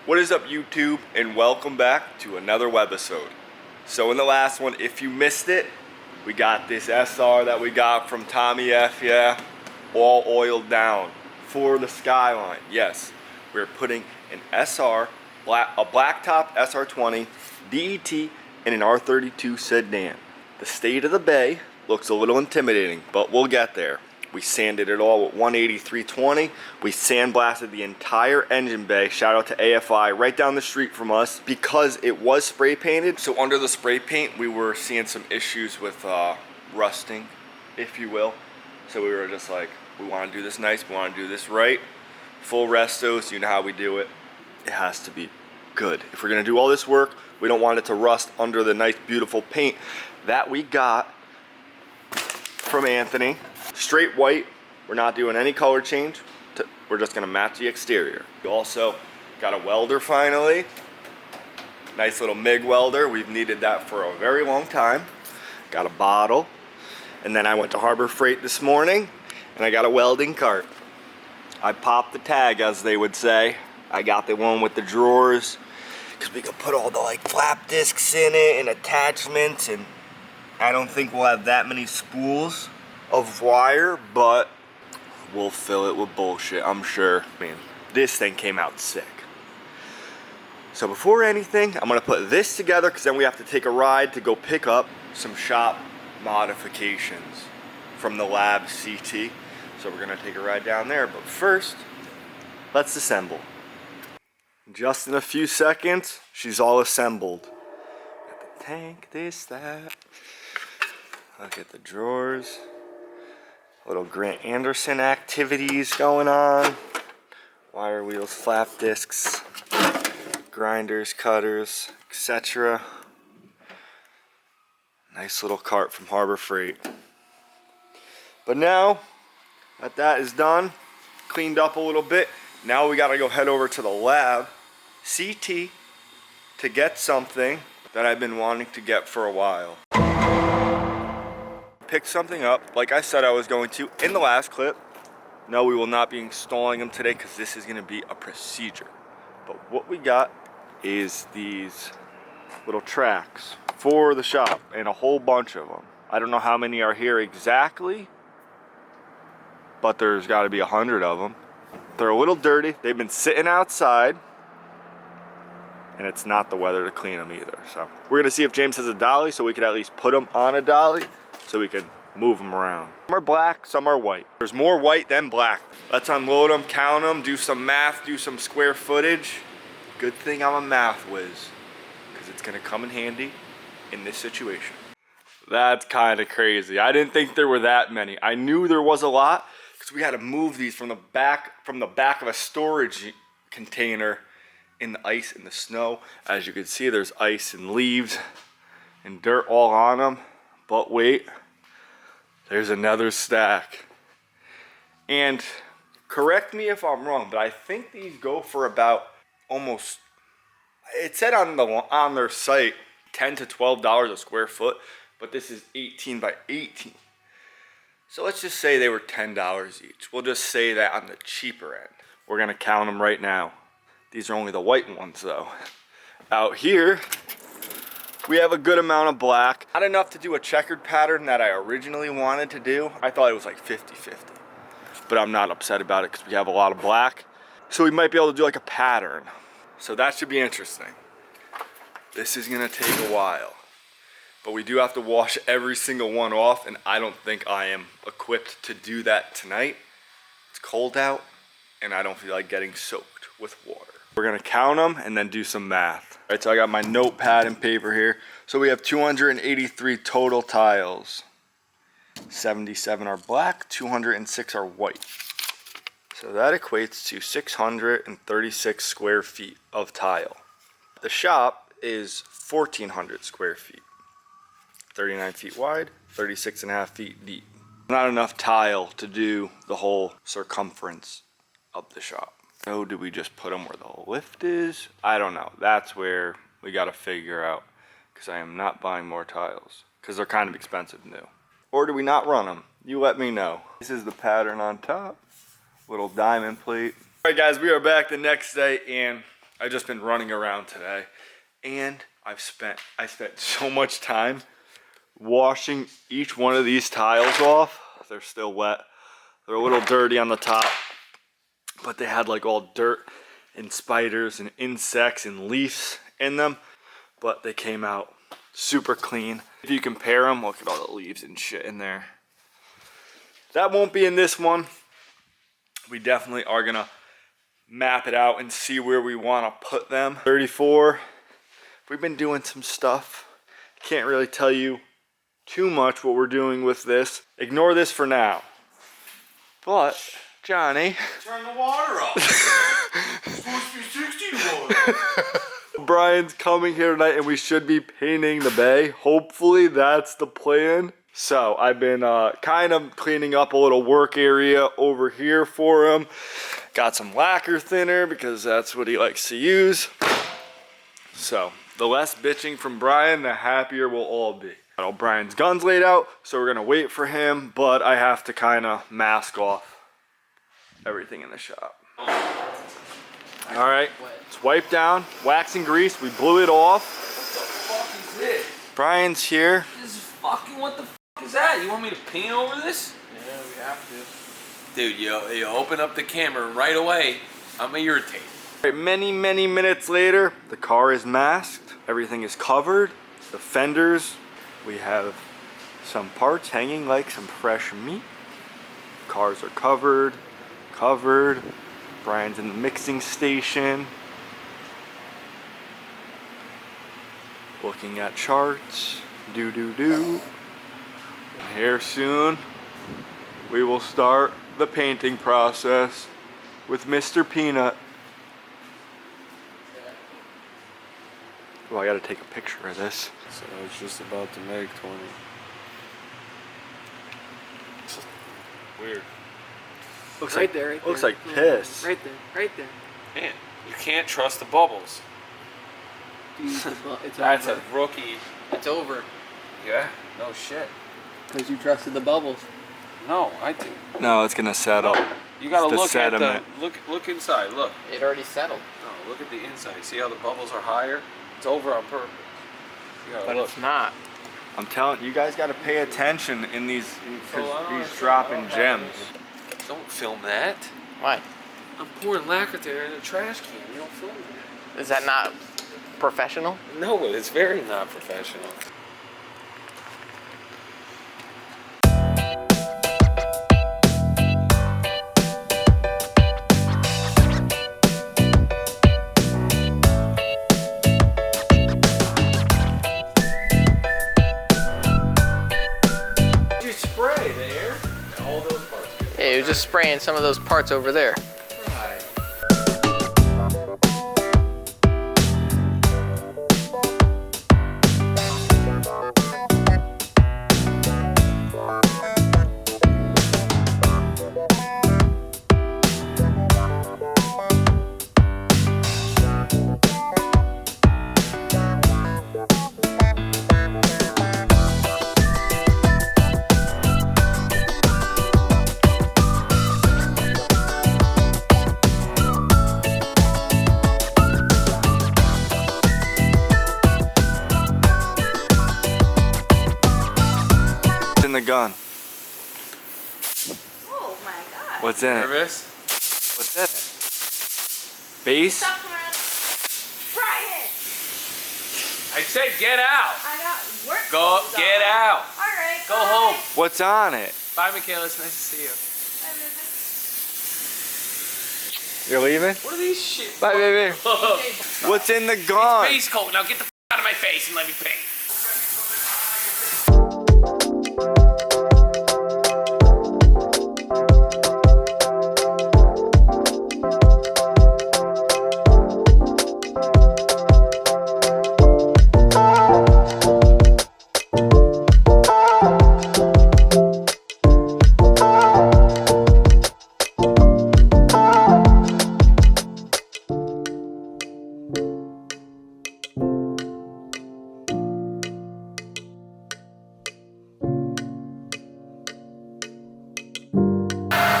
What is up, YouTube, and welcome back to another webisode. So in the last one, if you missed it, we got this SR that we got from Tommy F, yeah, all oiled down for the Skyline. Yes, we're putting an SR, a blacktop SR20, DET, and an R32 sedan. The state of the bay looks a little intimidating, but we'll get there. We sanded it all with 180-320. We sandblasted the entire engine bay. Shout out to AFI right down the street from us because it was spray painted. So under the spray paint, we were seeing some issues with rusting, if you will. So we were just like, we want to do this nice. We want to do this right. Full restos, you know how we do it. It has to be good. If we're going to do all this work, we don't want it to rust under the nice, beautiful paint that we got from Anthony. Straight white. We're not doing any color change. We're just gonna match the exterior. We also got a welder finally. Nice little MIG welder. We've needed that for a very long time. Got a bottle. And then I went to Harbor Freight this morning and I got a welding cart. I popped the tag, as they would say. I got the one with the drawers because we could put all the like flap discs in it and attachments, and I don't think we'll have that many spools of wire, but we'll fill it with bullshit, I'm sure. I mean, this thing came out sick. So before anything, I'm gonna put this together because then we have to take a ride to go pick up some shop modifications from the lab CT. So we're gonna take a ride down there, but first, let's assemble. Just in a few seconds, she's all assembled. Got the tank, this, that. Look at the drawers. Little Grant Anderson activities going on. Wire wheels, flap discs, grinders, cutters, etc. Nice little cart from Harbor Freight. But now that is done, cleaned up a little bit, now we gotta go head over to the lab, CT, to get something that I've been wanting to get for a while. Picked something up, like I said I was going to in the last clip. No, we will not be installing them today because this is going to be a procedure. But what we got is these little tracks for the shop and a whole bunch of them. I don't know how many are here exactly, but there's got to be 100 of them. They're a little dirty. They've been sitting outside, and it's not the weather to clean them either. So we're going to see if James has a dolly so we could at least put them on a dolly, so we can move them around. Some are black, some are white. There's more white than black. Let's unload them, count them, do some math, do some square footage. Good thing I'm a math whiz, because it's gonna come in handy in this situation. That's kind of crazy. I didn't think there were that many. I knew there was a lot, because we had to move these from the back of a storage container in the ice and the snow. As you can see, there's ice and leaves and dirt all on them. But wait, there's another stack. And correct me if I'm wrong, but I think these go for about almost, it said on their site, $10 to $12 a square foot, but this is 18 by 18. So let's just say they were $10 each. We'll just say that on the cheaper end. We're gonna count them right now. These are only the white ones though. Out here, we have a good amount of black. Not enough to do a checkered pattern that I originally wanted to do. I thought it was like 50-50. But I'm not upset about it because we have a lot of black. So we might be able to do like a pattern. So that should be interesting. This is gonna take a while. But we do have to wash every single one off, and I don't think I am equipped to do that tonight. It's cold out, and I don't feel like getting soaked with water. We're gonna count them and then do some math. All right, so I got my notepad and paper here. So we have 283 total tiles. 77 are black, 206 are white. So that equates to 636 square feet of tile. The shop is 1,400 square feet. 39 feet wide, 36.5 feet deep. Not enough tile to do the whole circumference of the shop. So do we just put them where the lift is? I don't know. That's where we got to figure out, because I am not buying more tiles because they're kind of expensive new. Or do we not run them? You let me know. This is the pattern on top. Little diamond plate. All right guys, we are back the next day, and I've just been running around today, and I spent so much time washing each one of these tiles off. They're still wet. They're a little dirty on the top, but they had like all dirt and spiders and insects and leaves in them, but they came out super clean. If you compare them, look at all the leaves and shit in there. That won't be in this one. We definitely are gonna map it out and see where we want to put them. 34, we've been doing some stuff. Can't really tell you too much what we're doing with this. Ignore this for now. But Johnny, turn the water up. It's supposed to be 60 to 1. Brian's coming here tonight and we should be painting the bay. Hopefully that's the plan. So I've been kind of cleaning up a little work area over here for him. Got some lacquer thinner because that's what he likes to use. So the less bitching from Brian, the happier we'll all be. Brian's gun's laid out, so we're gonna wait for him, but I have to kind of mask off everything in the shop. All right, it's wiped down, wax and grease. We blew it off. What the fuck is this? Brian's here. This is fucking, what the fuck is that? You want me to paint over this? Yeah, we have to. Dude, you open up the camera right away. I'm irritated. All right, many minutes later, the car is masked. Everything is covered. The fenders, we have some parts hanging like some fresh meat. Cars are covered. Brian's in the mixing station. Looking at charts. And here soon, we will start the painting process with Mr. Peanut. Well, I gotta take a picture of this. So it's just about to make 20. Weird. Looks Right like there, right looks there. like piss. Right there, right there. Man, you can't trust the bubbles. Dude, it's That's over. a rookie. It's over. Yeah, no shit. Because you trusted the bubbles. No, I do. No, it's gonna settle. You gotta It's the look at sediment. the look inside. Look. It already settled. No, look at the inside. See how the bubbles are higher? It's over on purpose. You gotta But look. it's not. I'm telling you guys gotta pay attention in these So I don't he's dropping gems. Don't film that. Why? I'm pouring lacquer there in a trash can. You don't film that. Is that not professional? No, it's very not professional. Did you spray the air? All those parts. Yeah, he was just spraying some of those parts over there. Right. In the gun. Oh my god. What's in it? Nervous? What's in it? Base? Stop around. Brian! I said get out. I got work. Go clothes get on. out. Alright. Go home. What's on it? Bye, Michaela. It's nice to see you. You're leaving? What are these shit? Bye, baby. What's in the gun? Face coat. Now get the out of my face and let me paint.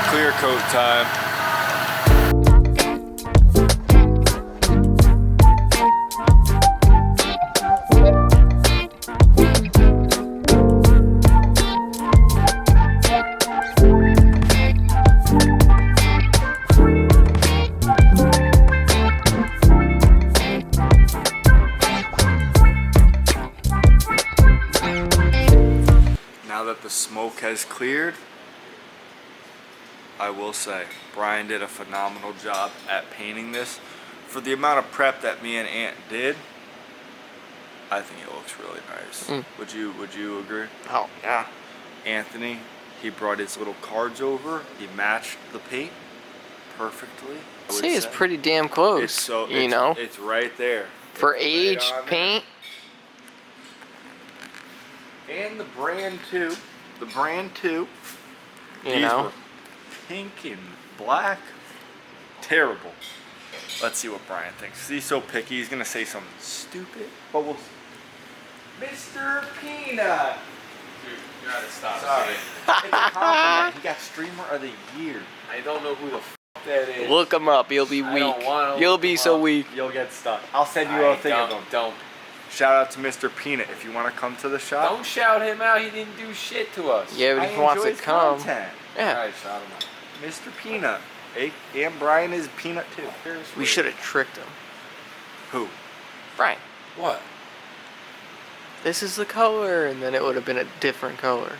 Clear coat time. that the smoke has cleared, I will say Brian did a phenomenal job at painting this. For the amount of prep that me and Ant did, I think it looks really nice. Would you agree? Oh, yeah. Anthony, he brought his little cards over. He matched the paint perfectly. I would See, it's say. pretty damn close. It's so you know, it's right there. for It's right aged on there. paint. And the brand too. The brand too. You These know, were pink and black. Terrible. Let's see what Brian thinks. He's so picky. He's gonna say something stupid. But we'll. Mr. Peanut. Dude, you gotta stop. Sorry. It's a compliment. He got Streamer of the Year. I don't know who the that is. look them up. You'll be I weak. don't wanna You'll look be 'em so up. weak. You'll get stuck. I'll send you a thing of them. Don't Shout out to Mr. Peanut if you want to come to the shop. don't shout him out. He didn't do shit to us. Yeah, but I if he wants enjoy to his come, content. yeah. Alright, shout him out. Mr. Peanut. Hey, and Brian is Peanut too. We should have tricked him. Who? Right. What? This is the color, and then it would have been a different color.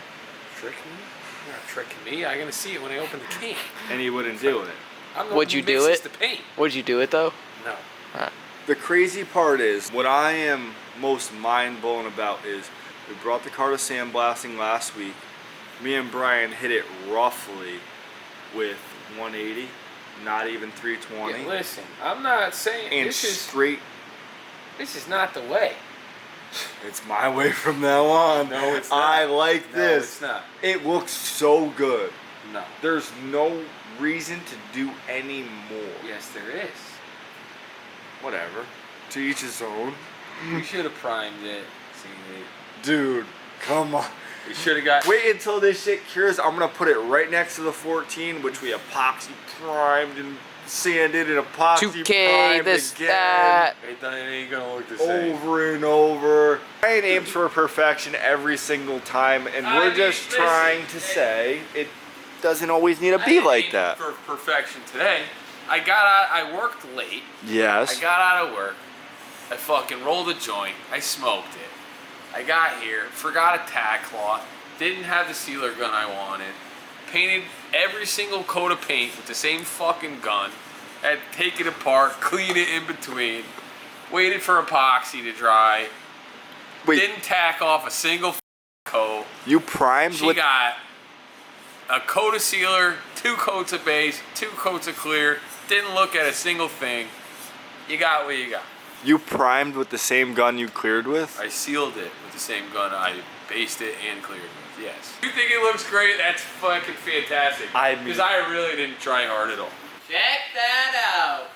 Tricking me? You're not tricking me. I'm gonna see it when I open the can. And he wouldn't do it. I'm the Would one you who do mixes it? the paint. Would you do it though? No. The crazy part is, what I am most mind blown about is, we brought the car to sandblasting last week. Me and Brian hit it roughly with 180, not even 320. Yeah, listen, I'm not saying And this is not the way. It's my way from now on. No, it's not. I like No, this. it's not. It looks so good. No. There's no reason to do any more. Yes, there is. Whatever. To each his own. We should have primed it. Dude, come on. We should have got. Wait until this shit cures. I'm gonna put it right next to the 14, which we epoxy primed and sanded and epoxy 2K, primed this, again. that. It ain't gonna look the same. Over and over. Brian aims for perfection every single time, and I we're mean, just listen, trying to say it doesn't always need to be like aimed that. For perfection today. I worked late. Yes. I got out of work. I fucking rolled a joint. I smoked it. I got here, forgot a tack cloth, didn't have the sealer gun I wanted, painted every single coat of paint with the same fucking gun, had to take it apart, clean it in between, waited for epoxy to dry, Wait, didn't tack off a single coat. you primed She with got a coat of sealer, 2 coats of base, 2 coats of clear, didn't look at a single thing. You got what you got. you primed with the same gun you cleared with? I sealed it with the same gun I based it and cleared it with, yes. You think it looks great? That's fucking fantastic. I mean- Because I really didn't try hard at all. Check that out.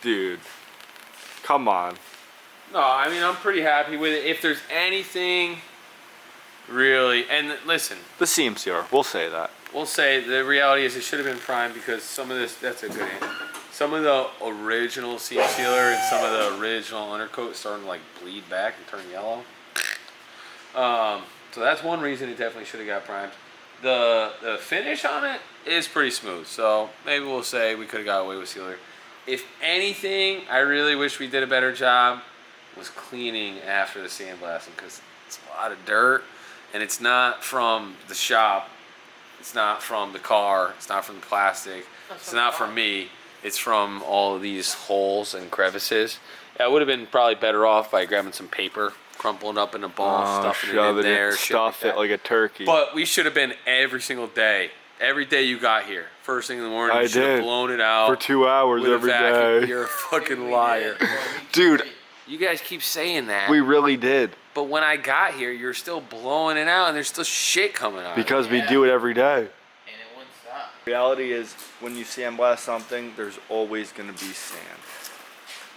Dude, come on. No, I mean, I'm pretty happy with it. If there's anything really, and listen, The seam sealer, we'll say that. we'll say the reality is it should have been primed because some of this, that's a good answer. Some of the original seam sealer and some of the original undercoat starting to like bleed back and turn yellow. So that's one reason it definitely should have got primed. The finish on it is pretty smooth, so maybe we'll say we could have got away with sealer. If anything, I really wish we did a better job was cleaning after the sandblasting because it's a lot of dirt and it's not from the shop, it's not from the car, it's not from the plastic, it's not from me. It's from all of these holes and crevices. I would have been probably better off by grabbing some paper, crumpling up in a ball, stuffing it in there, shit stuff like it like a turkey. But we should have been every single day. Every day you got here, first thing in the morning, I you should have did. blown it out For 2 hours with a every vacuum. day. You're a fucking liar. Dude, You guys keep saying that, we really did. but when I got here, you're still blowing it out, and there's still shit coming out. Because we do it every day. And it wouldn't stop. Reality is, when you sandblast something, there's always going to be sand.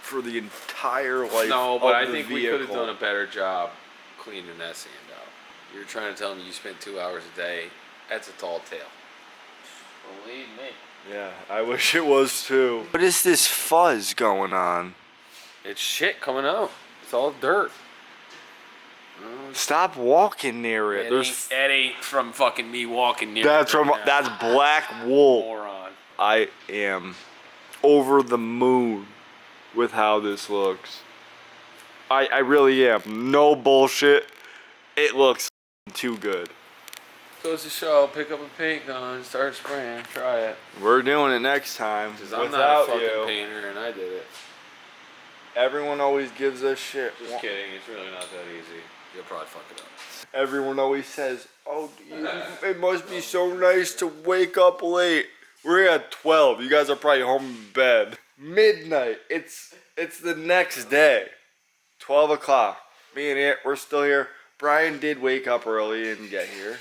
For the entire life No, but I of the think we vehicle. could have done a better job cleaning that sand out. You're trying to tell me you spent 2 hours a day. That's a tall tale. Believe me. Yeah, I wish it was too. What is this fuzz going on? It's shit coming out. It's all dirt. Stop walking near it. That ain't from fucking me walking near. That's it from right now. that's black wool. Moron. I am over the moon with how this looks. I really am. No bullshit. It looks too good. goes to show, pick up a paint gun, start spraying, try it. We're doing it next time. Because I'm not a without fucking you. painter and I did it. Everyone always gives us shit. Just kidding, it's really not that easy. You'll probably fuck it up. Everyone always says, "Oh, it must be so nice to wake up late." We're here at 12. You guys are probably home in bed. Midnight. It's the next day. 12 o'clock. Me and Aunt, we're still here. Brian did wake up early and get here.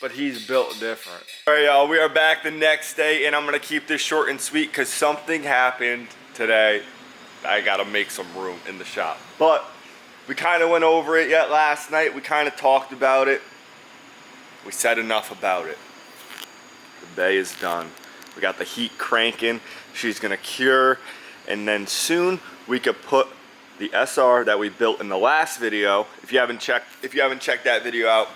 But he's built different. Alright, y'all, we are back the next day, and I'm gonna keep this short and sweet because something happened today. I gotta make some room in the shop. But we kind of went over it yet last night. We kind of talked about it. We said enough about it. The bay is done. We got the heat cranking. She's gonna cure, and then soon we could put the SR that we built in the last video. If you haven't checked that video out,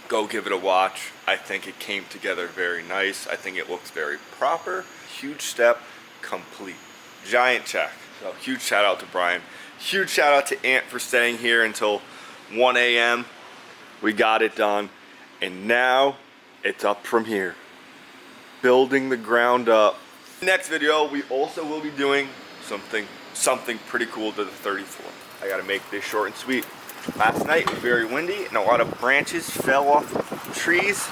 go give it a watch. I think it came together very nice. I think it looks very proper. Huge step complete. Giant check. So huge shout out to Brian. Huge shout out to Ant for staying here until 1 a.m. We got it done. And now it's up from here. Building the ground up. Next video, we also will be doing something pretty cool to the 34. I gotta make this short and sweet. Last night it was very windy and a lot of branches fell off the trees.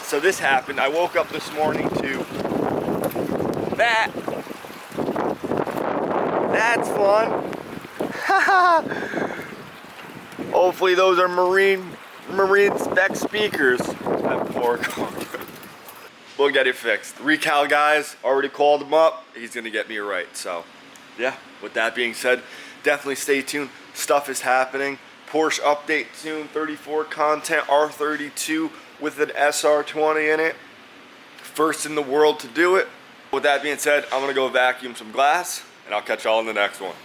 So this happened. I woke up this morning to that. That's fun. Hopefully those are marine spec speakers. That poor car. We'll get it fixed. Recal guys, already called him up. He's gonna get me right. So yeah, with that being said, definitely stay tuned. Stuff is happening. Porsche update soon, 34 content, R32 with an SR20 in it. First in the world to do it. With that being said, I'm gonna go vacuum some glass and I'll catch y'all in the next one.